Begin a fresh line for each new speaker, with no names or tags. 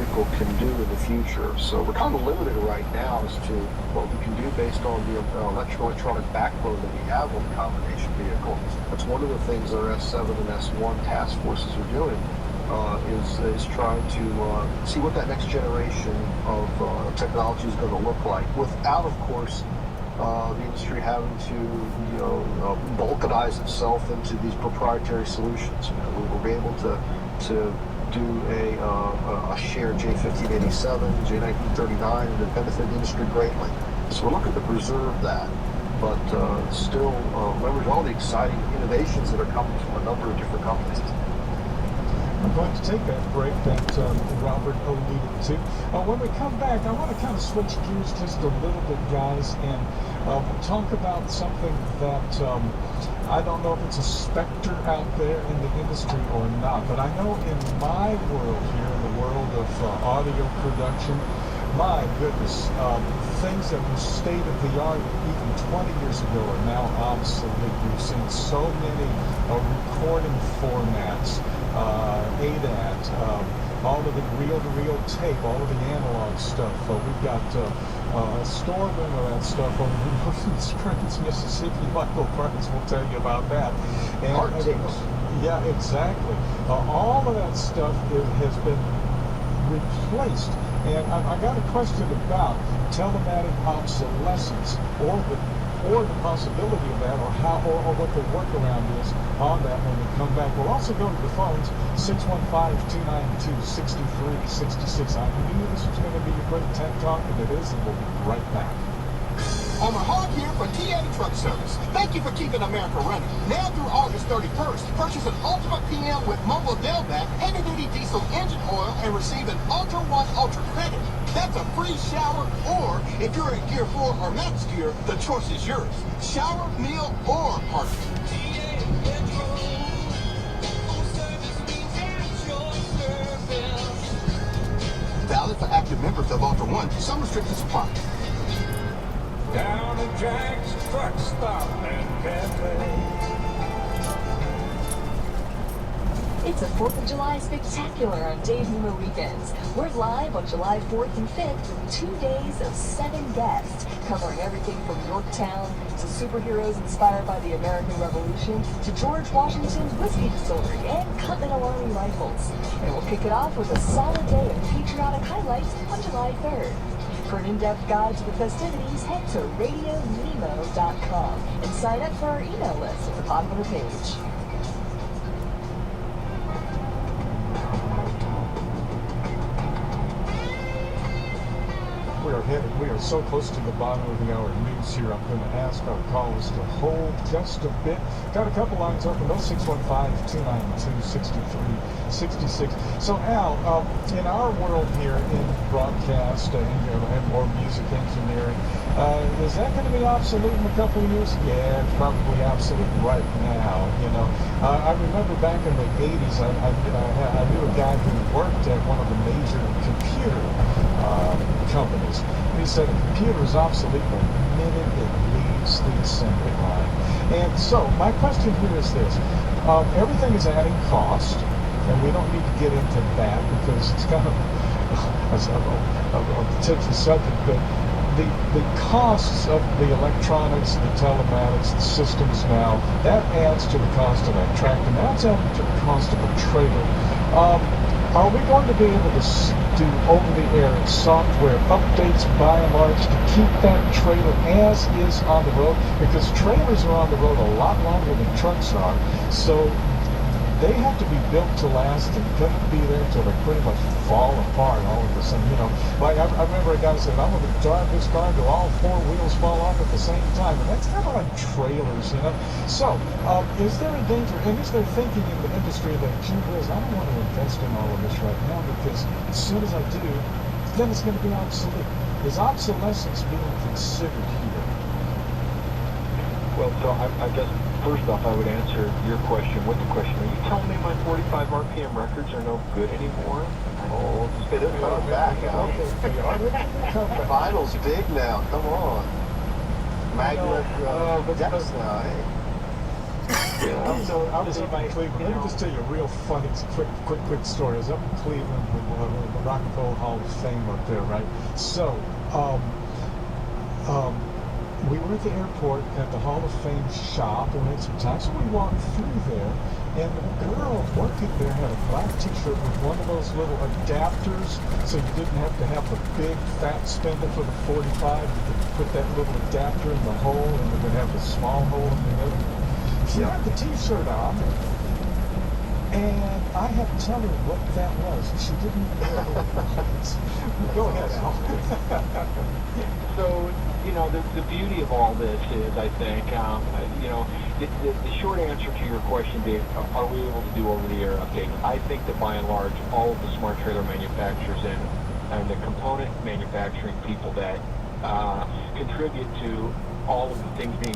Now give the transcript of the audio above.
vehicle can do in the future. So we're kind of limited right now as to what we can do based on the electronic backbone that we have on the combination vehicle. That's one of the things our S7 and S1 task forces are doing, is trying to see what that next generation of technology is going to look like, without, of course, the industry having to, balkanize itself into these proprietary solutions. We will be able to do a shared J1587, J1939, and it benefit the industry greatly. So we're looking to preserve that, but still leverage all the exciting innovations that are coming from a number of different companies.
I'm going to take that break that Robert alluded to. When we come back, I want to kind of switch gears just a little bit, guys, and talk about something that I don't know if it's a specter out there in the industry or not, but I know in my world here, in the world of audio production, my goodness, things that were state of the art even 20 years ago are now obsolete. We've seen so many recording formats, ADAT, all of the reel-to-reel tape, all of the analog stuff. We've got a storeroom of that stuff over in Ocean Springs, Mississippi. Michael Burns will tell you about that. Yeah, exactly. All of that stuff has been replaced. And I got a question about telematic obsolescence, or the possibility of that, or what the workaround is on that when we come back. We'll also go to the phones, 615-292-6366. I knew this was going to be a great tech talk, and it is, and we'll be right back.
Homer Hog here for TA Truck Service. Thank you for keeping America running. Now through August 31st, purchase an Ultimate PM with mobile Delvac, heavy-duty diesel engine oil, and receive an Ultra One Ultra credit. That's a free shower, or if you're in Gear 4 or Max Gear, the choice is yours. Shower, meal, or parking. Valid for active members of Ultra One. Some restrictions apply.
Down at Jack's Truck Stop and Cafe.
It's a 4th of July spectacular on Dave Nemo weekends. We're live on July 4th and 5th with 2 days of 7 guests, covering everything from Yorktown to superheroes inspired by the American Revolution to George Washington's whiskey distillery and Continental Army rifles. And we'll kick it off with a solid day of patriotic highlights on July 3rd. For an in-depth guide to the festivities, head to radionemo.com and sign up for our email list at the bottom of the page.
We are so close to the bottom of the hour news here. I'm going to ask our callers to hold just a bit. Got a couple lines open. Those 615-292-6366. So Al, in our world here in broadcast and more music engineering, is that going to be obsolete in a couple of years? Yeah, it's probably obsolete right now. I remember back in the 80s, I knew a guy who worked at one of the major computer companies. And he said a computer is obsolete the minute it leaves the assembly line. And so my question here is this. Everything is adding cost, and we don't need to get into that because it's kind of a touchy subject, but the costs of the electronics, the telematics, the systems now, that adds to the cost of that tractor. That's adding to the cost of a trailer. Are we going to be able to do over-the-air software updates by and large to keep that trailer as is on the road? Because trailers are on the road a lot longer than trucks are, so they have to be built to last and couldn't be there until they pretty much fall apart all of a sudden. Like I remember a guy said, I'm going to drive this car until all 4 wheels fall off at the same time. And that's kind of like trailers, So, is there a danger, and is there thinking in the industry that, gee whiz, I don't want to invest in all of this right now because as soon as I do, then it's going to be obsolete. Is obsolescence being considered here?
Well, so I guess first off, I would answer your question with the question: are you telling me my 45 RPM records are no good anymore? Oh, it is coming back, Al. Vinyl's big now. Come on, magnet decks now. Hey.
I was up in Cleveland. Let me just tell you a real funny, quick story. I was up in Cleveland with the Rock and Roll Hall of Fame up there, right? So, we were at the airport at the Hall of Fame shop, and we had some time, so we walked through there, and the girl working there had a black t-shirt with one of those little adapters, so you didn't have to have the big fat spindle for the 45. You could put that little adapter in the hole, and it would have a small hole in the middle. She had the t-shirt on, and I had to tell her what that was, and she didn't know what it was. Go ahead, Al.
So, the beauty of all this is, I think, the short answer to your question, Dave, are we able to do over-the-air updates? I think that by and large, all of the smart trailer manufacturers and the component manufacturing people that contribute to all of the things being